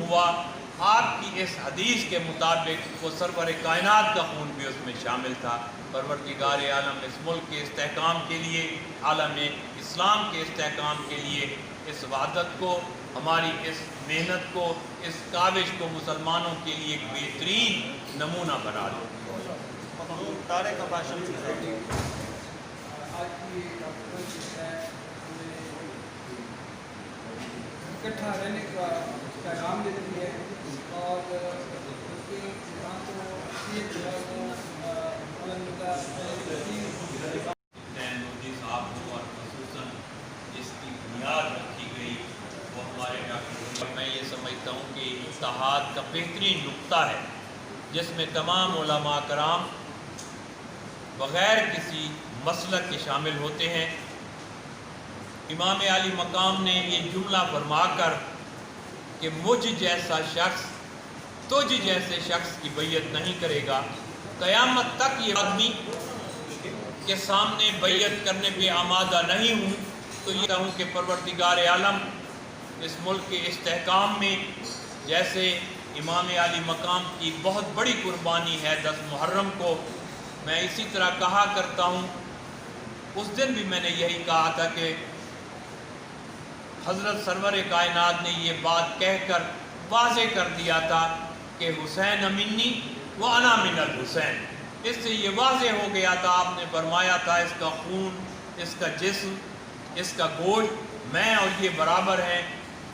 ہوا، آپ کی اس حدیث کے مطابق وہ سرور کائنات کا خون بھی اس میں شامل تھا۔ پروردگار عالم اس ملک کے استحکام کے لیے، عالم اسلام کے استحکام کے لیے اس وحدت کو، ہماری اس محنت کو، اس کاوش کو مسلمانوں کے لیے ایک بہترین نمونہ بنا دے۔ تارے کا بھاشن اکٹھا رہنے کا پیغام دیتی ہے اور اس کے نظام کو مودی صاحب کو اور خصوصاً جس کی بنیاد رکھی گئی وہ ہمارے ڈاکٹر، میں یہ سمجھتا ہوں کہ اتحاد کا بہترین نقطہ ہے جس میں تمام علماء کرام بغیر کسی مسلک کے شامل ہوتے ہیں۔ امام عالی مقام نے یہ جملہ فرما کر کہ مجھ جیسا شخص تجھ جیسے شخص کی بیعت نہیں کرے گا، قیامت تک یہ آدمی کے سامنے بیعت کرنے پہ آمادہ نہیں ہوں، تو یہ کہوں کہ پروردگار عالم اس ملک کے استحکام میں جیسے امام عالی مقام کی بہت بڑی قربانی ہے 10 محرم کو، میں اسی طرح کہا کرتا ہوں، اس دن بھی میں نے یہی کہا تھا کہ حضرت سرور کائنات نے یہ بات کہہ کر واضح کر دیا تھا کہ حسین منی و انا من الحسین، اس سے یہ واضح ہو گیا تھا، آپ نے فرمایا تھا اس کا خون، اس کا جسم، اس کا گوشت میں اور یہ برابر ہیں،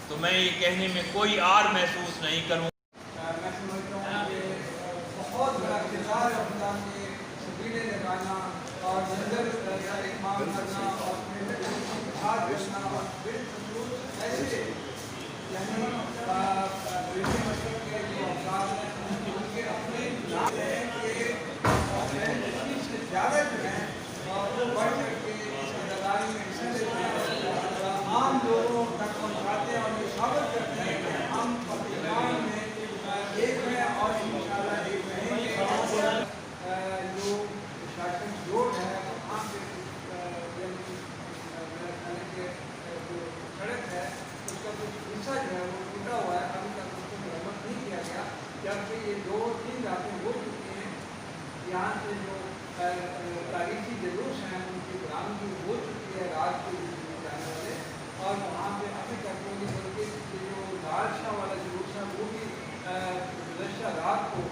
تو میں یہ کہنے میں کوئی آر محسوس نہیں کروں۔ میں سمجھتا ہوں کہ بہت بڑا کردار ہے خدا کے سبیلے لگانا اور جنگل کا اہتمام کرنا اور جہاد کرنا اور بالخصوص ایسے یعنی بریٹی مشرق کے جو افراد ہیں ان کے اپنے نام ہیں کہ اس سے زیادہ جو ہیں اور وہ بڑھ کر کے اس اداکاری میں حصہ لیتے ہیں، عام لوگوں تک پہنچاتے ہیں اور یہ ثابت کرتے ہیں کہ ہم پاکستان میں ایک ہیں اور انشاءاللہ ایک رہیں گے۔ جو شاشن روڈ ہے وہاں پہ جو سڑک ہے اس کا کچھ حصہ جو ہے وہ ٹوٹا ہوا ہے، ابھی تک اس کو مرمت نہیں کیا گیا، جبکہ یہ 2-3 راتیں ہو چکی ہیں۔ یہاں سے جو تاریخی جلوس ہیں ان کی برآمدی ہو چکی ہے رات کو جانے والے، اور وہاں پہ ابھی تک بلکہ جو لال شاہ والا جلوس ہے وہ بھی گزشتہ رات کو